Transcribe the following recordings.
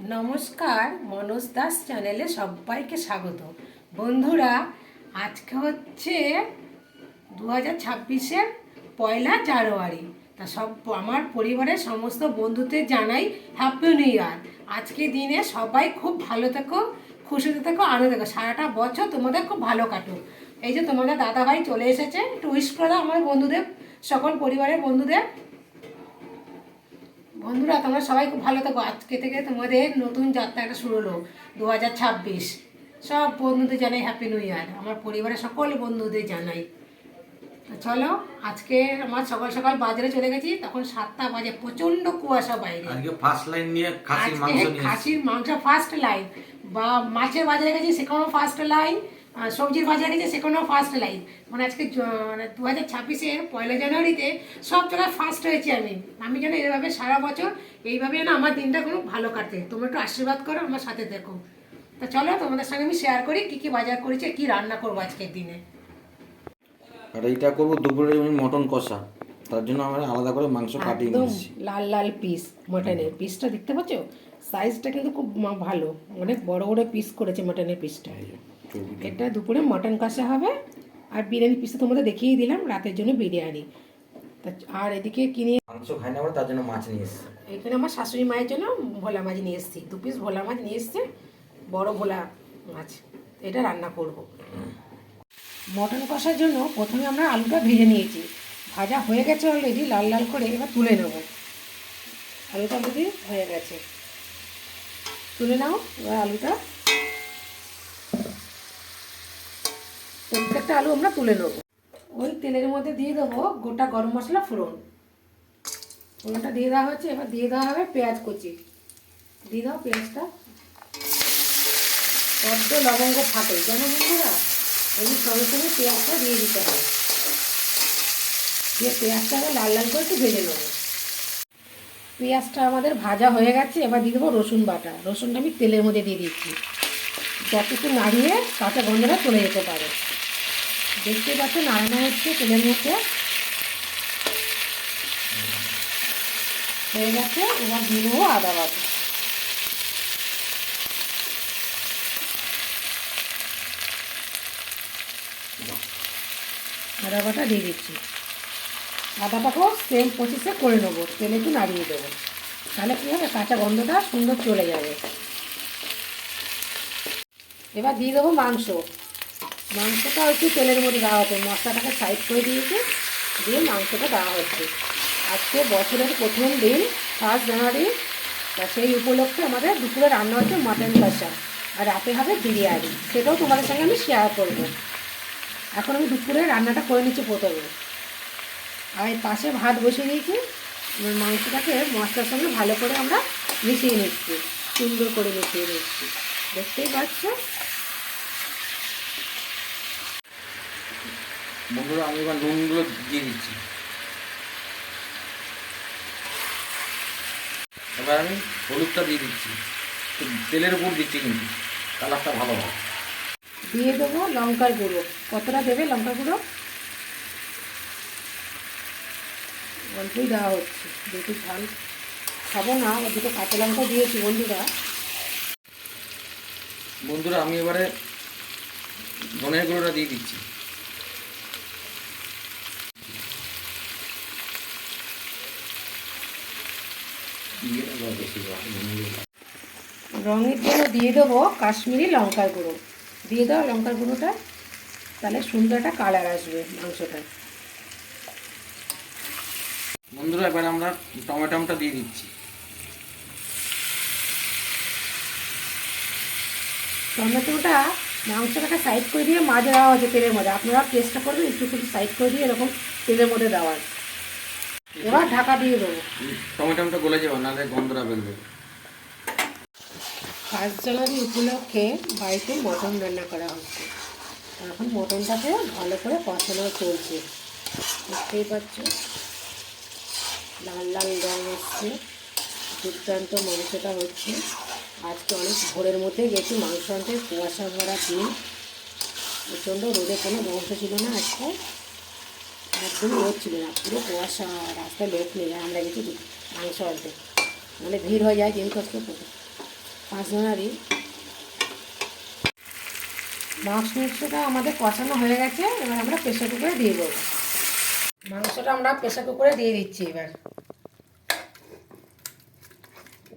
নমস্কার, মনোজ দাস চ্যানেলে সবাইকে স্বাগত। বন্ধুরা, আজকে হচ্ছে 2026-এর 1 জানুয়ারি। তা আমার পরিবারের সমস্ত বন্ধুদের জানাই হ্যাপি নিউ ইয়ার। আজকে দিনে সবাই খুব ভালো থেকো, খুশিতে থেকো, আনন্দ থেকো, সারাটা বছর তোমাদের খুব ভালো কাটুক। এই যে তোমাদের দাদাভাই চলে এসেছে, একটু উইশ করে দাও আমার বন্ধুদের, সকল পরিবারের বন্ধুদের। বন্ধুরা, তোমরা সবাই খুব ভালো থাকো। আজকে থেকে তোমাদের নতুন যাত্রা একটা শুরু হলো, 2026। সব বন্ধুদের জানাই হ্যাপি নিউ ইয়ার, আমার পরিবারের সকল বন্ধুদের জানাই। তো চলো, আজকে আমার সকাল সকাল বাজারে চলে গেছি, তখন 7টা বাজে, প্রচণ্ড কুয়াশা বাইরে। আজকে ফার্স্ট লাইন নিয়ে খাসির মাংস নিয়ে খাসির মাংস ফার্স্ট লাইন, বা মাছের বাজারে গেছি সেখানেও ফার্স্ট লাইন, সবজির বাজারে গেছি সেখানেও ফার্স্ট লাইন। মানে আজকে মানে 2026-এর 1 জানুয়ারিতে সব জায়গায় ফার্স্ট হয়েছি আমি। আমি যেন এইভাবে সারা বছর এইভাবে না আমার দিনটা কোনো ভালো কাটে। তোমরা একটু আশীর্বাদ করো, আমার সাথে দেখো। তা চলো, তোমাদের সঙ্গে আমি শেয়ার করি কী কী বাজার করেছি, কী রান্না করবো আজকের দিনে। আর এইটা করবো দুপুরে মটন কষা, তার জন্য আমরা আলাদা করে মাংস কাটিয়ে একদম নিয়েছি। লাল লাল পিস মটনের পিসটা দেখতে পাচ্ছ, সাইজটা কিন্তু খুব ভালো, অনেক বড় বড় পিস করেছে মটনের পিসটা। এটা দুপুরে মটন কষা হবে, আর বিরিয়ানি পিসটা তোমাদের দেখিয়ে দিলাম, রাতের জন্য বিরিয়ানি। আর এদিকে কিনে মাংস খাই না আমরা, তার জন্য মাছ নিয়ে এসেছি। এখানে আমার শাশুড়ি মায়ের জন্য ভোলা মাছ নিয়ে এসেছি, 2 পিস ভোলা মাছ নিয়ে এসছে, বড় ভোলা মাছ। এটা রান্না করব। মটন কষার জন্য প্রথমে আমরা আলুটা ভেজে নিয়েছি, ভাজা হয়ে গেছে অলরেডি লাল লাল করে। এবার তুলে নেব, আলুটা অলরেডি হয়ে গেছে, তুলে নাও এবার আলুটা। প্রত্যেকটা আলু আমরা তুলে নেব। ওই তেলের মধ্যে দিয়ে দেবো গোটা গরম মশলা ফোড়ন, ফোড়নটা দিয়ে দেওয়া হচ্ছে। এবার দিয়ে দেওয়া হবে পেঁয়াজ কুচি, দিয়ে দাও পেঁয়াজটা। বড্ড লবঙ্গ ফাটে যেন বন্ধুরা, ওই সঙ্গে সঙ্গে পেঁয়াজটা দিয়ে দিতে হবে। দিয়ে পেঁয়াজটা আবার লাল লাল করে একটু ভেজে নেবো। পেঁয়াজটা আমাদের ভাজা হয়ে গেছে, এবার দিয়ে দেবো রসুন বাটা। রসুনটা আমি তেলের মধ্যে দিয়ে দিচ্ছি, যতটুকু নাড়িয়ে কাঁচা গন্ধটা চলে যেতে পারে। দেখতে পাচ্ছ নাড়ানো হচ্ছে তেলের মধ্যে, হয়ে গেছে। এবার দিয়ে দেবো আদা বাটা। আদা বাটা দিয়ে দিচ্ছি, আদাটাকেও সেম প্রসেসে করে নেবো, তেলে একটু নাড়িয়ে দেবো, তাহলে কী হবে, কাঁচা গন্ধটা সুন্দর চলে যাবে। এবার দিয়ে দেবো মাংস। মাংসটা একটু তেলের মধ্যে দেওয়া হতো, মশলাটাকে সাইড করে দিয়েছি, দিয়ে মাংসটা দেওয়া হচ্ছে। আজকে বছরের প্রথম দিন, 1 জানুয়ারি, তা সেই উপলক্ষে আমাদের দুপুরে রান্না হচ্ছে মটন কষা, আর রাতে হবে বিরিয়ানি, সেটাও তোমাদের সঙ্গে আমি শেয়ার করবো। এখন আমি দুপুরে রান্নাটা করে নিচ্ছি প্রথমে, আর এই পাশে ভাত বসিয়ে দিয়েছি। মাংসটাকে মশলার সঙ্গে ভালো করে আমরা মিশিয়ে নিচ্ছি, সুন্দর করে মিশিয়ে নিচ্ছি, দেখতেই পাচ্ছ। বন্ধুরা, আমি এবার নুনগুলো দিয়ে দিচ্ছি। এবার আমি হলুদটা দিয়ে দিচ্ছি, তেলের উপর দিচ্ছি, কিন্তু কালারটা ভালো হয়। দিয়ে দেবো লঙ্কার গুঁড়ো। কতটা দেবে লঙ্কার গুঁড়ো? অল্পই দেওয়া হচ্ছে, যেহেতু ঝাল খাবো না, ওর দুটো কাঁচা লঙ্কা দিয়েছি বন্ধুরা। বন্ধুরা, আমি এবারে ধনের গুঁড়োটা দিয়ে দিচ্ছি। রঙের জন্য দিয়ে দেবো কাশ্মীরি লঙ্কার গুঁড়ো, দিয়ে দাও লঙ্কার গুঁড়োটা, তাহলে সুন্দর একটা কালার আসবে মাংসটা। বন্ধুরা, এবার আমরা টমেটোটা দিয়ে দিচ্ছি। টমেটোটা মাংসটাকে সাইড করে দিয়ে মাঝে দেওয়া হচ্ছে তেলের মধ্যে, আপনারা চেষ্টা করবেন একটু একটু সাইড করে দিয়ে এরকম তেলের মধ্যে দেওয়ার। এবার ঢাকা দিয়ে দেবো, টমেটোটা গলে যাবে, নাহলে গন্ধটা বেরোবে। 1 জানুয়ারি উপলক্ষে বাড়িতে মটন রান্না করা হচ্ছে, এখন মটনটাকে ভালো করে কষানো চলছে, দেখতেই পাচ্ছ লাল লাল রঙ এসছে, দুর্দান্ত মাংসটা হচ্ছে। আজকে অনেক ভোরের মধ্যে গেছি মাংস আনতে, কুয়াশা ভরা দিন, প্রচণ্ড রোদে কোনো বংশ ছিল না আজকে, একদমই রোদ ছিল না, পুরো কুয়াশা, রাস্তায় লোক নেই, আমরা গেছি মাংস আনতে, মানে ভিড় হয়ে যায় জিনিসপত্র 5 দিই। মাংসটা আমাদের কষানো হয়ে গেছে, এবার আমরা প্রেসার কুকারে দিয়ে দেবো। মাংসটা আমরা প্রেসার কুকারে দিয়ে দিচ্ছি। এবার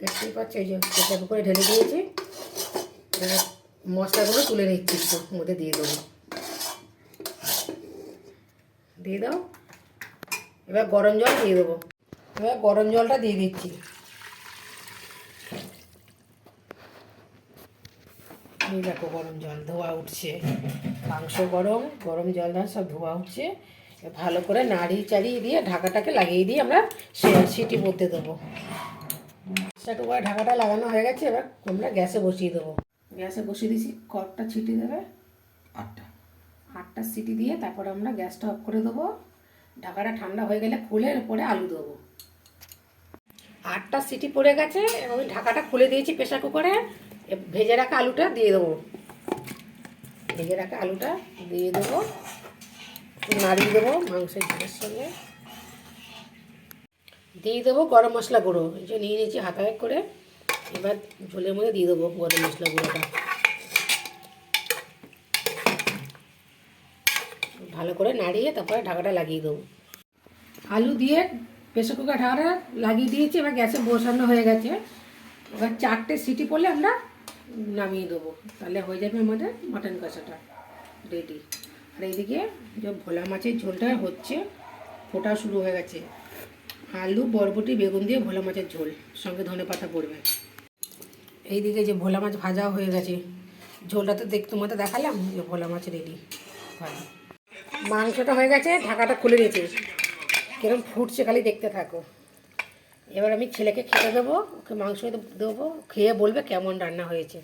দেখতেই পাচ্ছি, এই যে প্রেসার কুকারে ঢেলে দিয়েছি। এবার মশলাগুলো তুলে নিচ্ছি, একটু মধ্যে দিয়ে দেবো। দিয়ে দাও। এবার গরম জল দিয়ে দেবো। এবার গরম জলটা দিয়ে দিচ্ছি। এই দেখো গরম জল ধোয়া উঠছে, মাংস গরম, গরম জলটা সব ধোয়া উঠছে। ভালো করে নাড়িয়ে চাড়িয়ে দিয়ে ঢাকাটাকে লাগিয়ে দিয়ে আমরা সিটি পড়তে দেবো। সেটা করে ঢাকাটা লাগানো হয়ে গেছে, এবার আমরা গ্যাসে বসিয়ে দেবো। গ্যাসে বসিয়ে দিয়েছি, কড়টা ছিটি দেবে 8টা সিটি দিয়ে তারপরে আমরা গ্যাসটা অফ করে দেবো। ঢাকাটা ঠান্ডা হয়ে গেলে খুলে পরে আলু দেবো। 8টা সিটি পড়ে গেছে, আমি ঢাকাটা খুলে দিয়েছি প্রেসার কুকারে। ভেজে রাখা আলুটা দিয়ে দেবো। ভেজে রাখা আলুটা দিয়ে দেবো, নাড়িয়ে দেবো মাংসের ঝোলের সঙ্গে। দিয়ে দেবো গরম মশলা গুঁড়ো, এই যে নিয়ে নিয়েছি হাতা এক করে। এবার ঝোলের মধ্যে দিয়ে দেবো গরম মশলা গুঁড়োটা। ভালো করে নাড়িয়ে তারপরে ঢাকাটা লাগিয়ে দেবো। আলু দিয়ে প্রেসার কুকার ঢাকাটা লাগিয়ে দিয়েছি, এবার গ্যাসে বসানো হয়ে গেছে। এবার 4টে সিটি পড়লে আমরা নামিয়ে দেবো, তাহলে হয়ে যাবে আমাদের মাটন কষাটা রেডি। আর এইদিকে যে ভোলা মাছের ঝোলটা হচ্ছে, ফোটা শুরু হয়ে গেছে। আলু, বরবটি, বেগুন দিয়ে ভোলা মাছের ঝোল, সঙ্গে ধনেপাতা পড়বে। এইদিকে যে ভোলা মাছ ভাজাও হয়ে গেছে, ঝোলটা তো তোমাদের দেখালাম যে ভোলা মাছ রেডি। ভালো মাংসটা হয়ে গেছে, ঢাকাটা খুলে নিয়েছি, কিরকম ফুটছে খালি দেখতে থাকো। এবার আমি ছেলেকে খেতে দেবো, ওকে মাংস দেবো, খেয়ে বলবে কেমন রান্না হয়েছে।